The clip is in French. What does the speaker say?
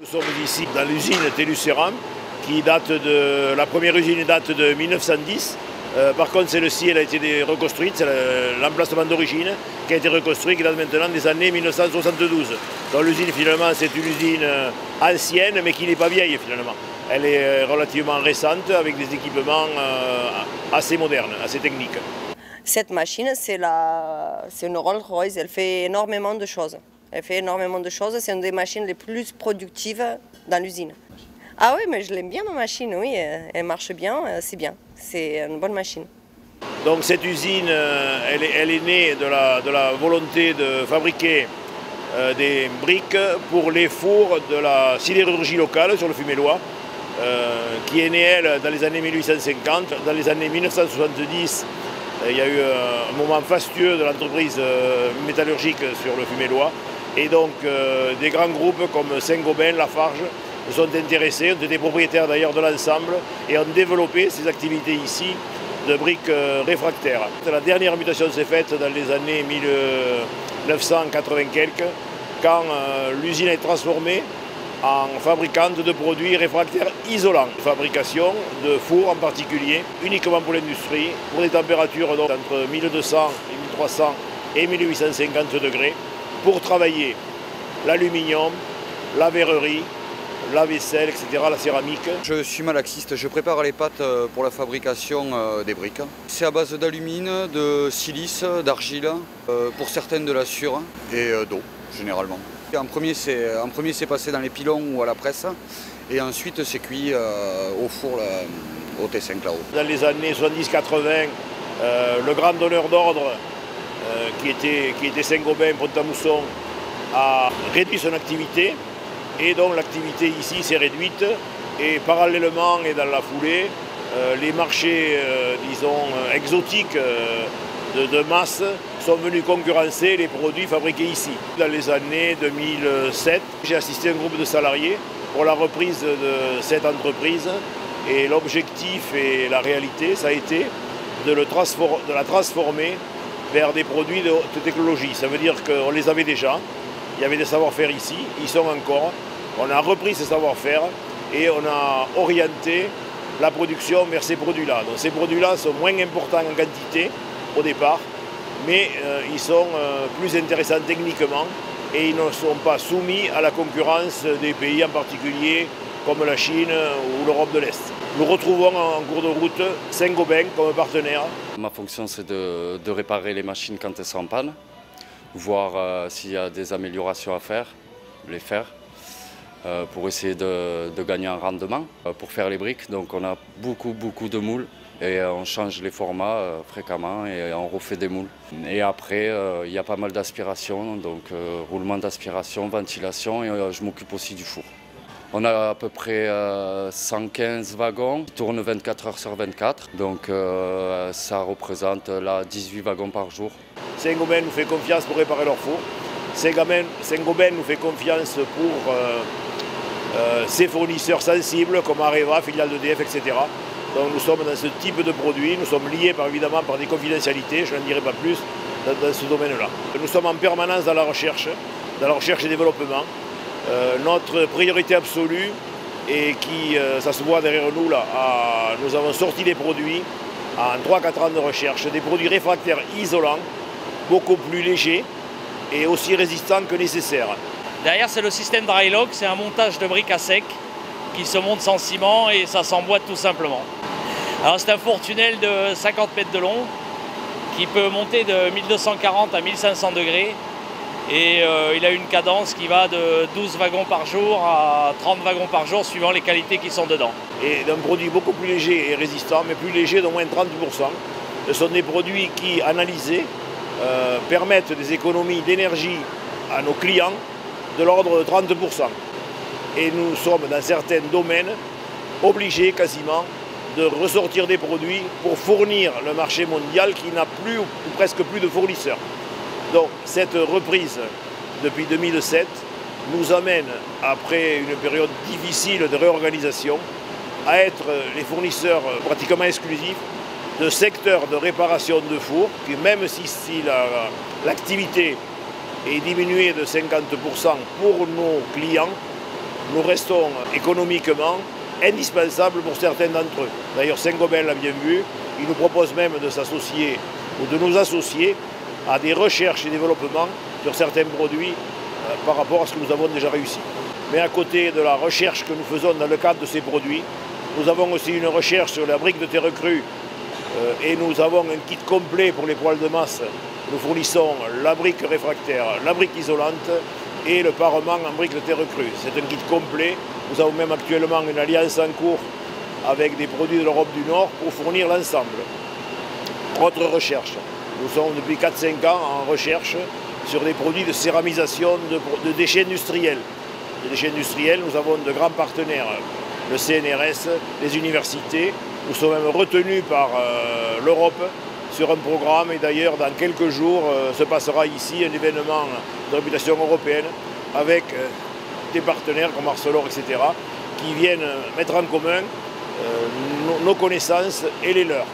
Nous sommes ici dans l'usine Telluceram, qui date de... La première usine date de 1910. Par contre, celle-ci, elle a été reconstruite, c'est l'emplacement d'origine qui a été reconstruit, qui date maintenant des années 1972. Donc l'usine, finalement, c'est une usine ancienne, mais qui n'est pas vieille, finalement. Elle est relativement récente, avec des équipements assez modernes, assez techniques. Cette machine, c'est une Rolls-Royce, elle fait énormément de choses. C'est une des machines les plus productives dans l'usine. Ah oui, mais je l'aime bien ma machine, oui, elle marche bien, c'est bien. C'est une bonne machine. Donc cette usine, elle est née de la volonté de fabriquer des briques pour les fours de la sidérurgie locale sur le Fumélois, qui est née, elle, dans les années 1850. Dans les années 1970, il y a eu un moment fastueux de l'entreprise métallurgique sur le Fumélois. Et donc des grands groupes comme Saint-Gobain, Lafarge se sont intéressés, ont été propriétaires d'ailleurs de l'ensemble et ont développé ces activités ici de briques réfractaires. La dernière mutation s'est faite dans les années 1980 quelques, quand l'usine est transformée en fabricante de produits réfractaires isolants. Fabrication de fours en particulier, uniquement pour l'industrie, pour des températures donc, entre 1200 et 1300 et 1850 degrés, pour travailler l'aluminium, la verrerie, la vaisselle, etc., la céramique. Je suis malaxiste, je prépare les pâtes pour la fabrication des briques. C'est à base d'alumine, de silice, d'argile, pour certaines de la sure et d'eau généralement. En premier c'est passé dans les pilons ou à la presse et ensuite c'est cuit au four au T5 là-haut. Dans les années 70-80, le grand donneur d'ordre qui était Saint-Gobain, Pont-à-Mousson, a réduit son activité. Et donc l'activité ici s'est réduite et parallèlement et dans la foulée, les marchés, disons, exotiques de masse sont venus concurrencer les produits fabriqués ici. Dans les années 2007, j'ai assisté à un groupe de salariés pour la reprise de cette entreprise et l'objectif et la réalité, ça a été de la transformer vers des produits de haute technologie. Ça veut dire qu'on les avait déjà, il y avait des savoir-faire ici, ils sont encore. On a repris ce savoir-faire et on a orienté la production vers ces produits-là. Donc ces produits-là sont moins importants en quantité au départ, mais ils sont plus intéressants techniquement et ils ne sont pas soumis à la concurrence des pays en particulier comme la Chine ou l'Europe de l'Est. Nous retrouvons en cours de route Saint-Gobain comme partenaire. Ma fonction c'est de réparer les machines quand elles sont en panne, voir s'il y a des améliorations à faire, les faire. Pour essayer de gagner en rendement. Pour faire les briques, donc on a beaucoup de moules et on change les formats fréquemment et on refait des moules. Et après, il y a pas mal d'aspiration, donc roulement d'aspiration, ventilation et je m'occupe aussi du four. On a à peu près 115 wagons qui tournent 24 heures sur 24, donc ça représente là 18 wagons par jour. Saint-Gobain nous fait confiance pour réparer leur four. Saint-Gobain nous fait confiance pour ses fournisseurs sensibles comme Areva, filiale d'EDF, etc. Donc nous sommes dans ce type de produit, nous sommes liés évidemment par des confidentialités, je n'en dirai pas plus dans ce domaine-là. Nous sommes en permanence dans la recherche et développement. Notre priorité absolue, et ça se voit derrière nous là, nous avons sorti des produits en 3-4 ans de recherche, des produits réfractaires isolants, beaucoup plus légers et aussi résistants que nécessaire. Derrière, c'est le système Drylock, c'est un montage de briques à sec qui se monte sans ciment et ça s'emboîte tout simplement. Alors c'est un four tunnel de 50 mètres de long qui peut monter de 1240 à 1500 degrés et il a une cadence qui va de 12 wagons par jour à 30 wagons par jour suivant les qualités qui sont dedans. Et d'un produit beaucoup plus léger et résistant, mais plus léger d'au moins 30%. Ce sont des produits qui, analysés, permettent des économies d'énergie à nos clients de l'ordre de 30%. Et nous sommes dans certains domaines obligés quasiment de ressortir des produits pour fournir le marché mondial qui n'a plus ou presque plus de fournisseurs. Donc cette reprise depuis 2007 nous amène, après une période difficile de réorganisation, à être les fournisseurs pratiquement exclusifs de secteurs de réparation de fours, qui même si l'activité est diminuée de 50% pour nos clients, nous restons économiquement indispensables pour certains d'entre eux. D'ailleurs, Saint-Gobain l'a bien vu, il nous propose même de s'associer ou de nous associer à des recherches et développements sur certains produits par rapport à ce que nous avons déjà réussi. Mais à côté de la recherche que nous faisons dans le cadre de ces produits, nous avons aussi une recherche sur la brique de terre crue et nous avons un kit complet pour les poêles de masse. Nous fournissons la brique réfractaire, la brique isolante et le parement en brique de terre crue. C'est un kit complet. Nous avons même actuellement une alliance en cours avec des produits de l'Europe du Nord pour fournir l'ensemble. Autre recherche. Nous sommes depuis 4-5 ans en recherche sur des produits de céramisation de déchets industriels. Les déchets industriels, nous avons de grands partenaires, le CNRS, les universités. Nous sommes même retenus par l'Europe sur un programme et d'ailleurs dans quelques jours se passera ici un événement de réputation européenne avec des partenaires comme Arcelor, etc. qui viennent mettre en commun nos connaissances et les leurs.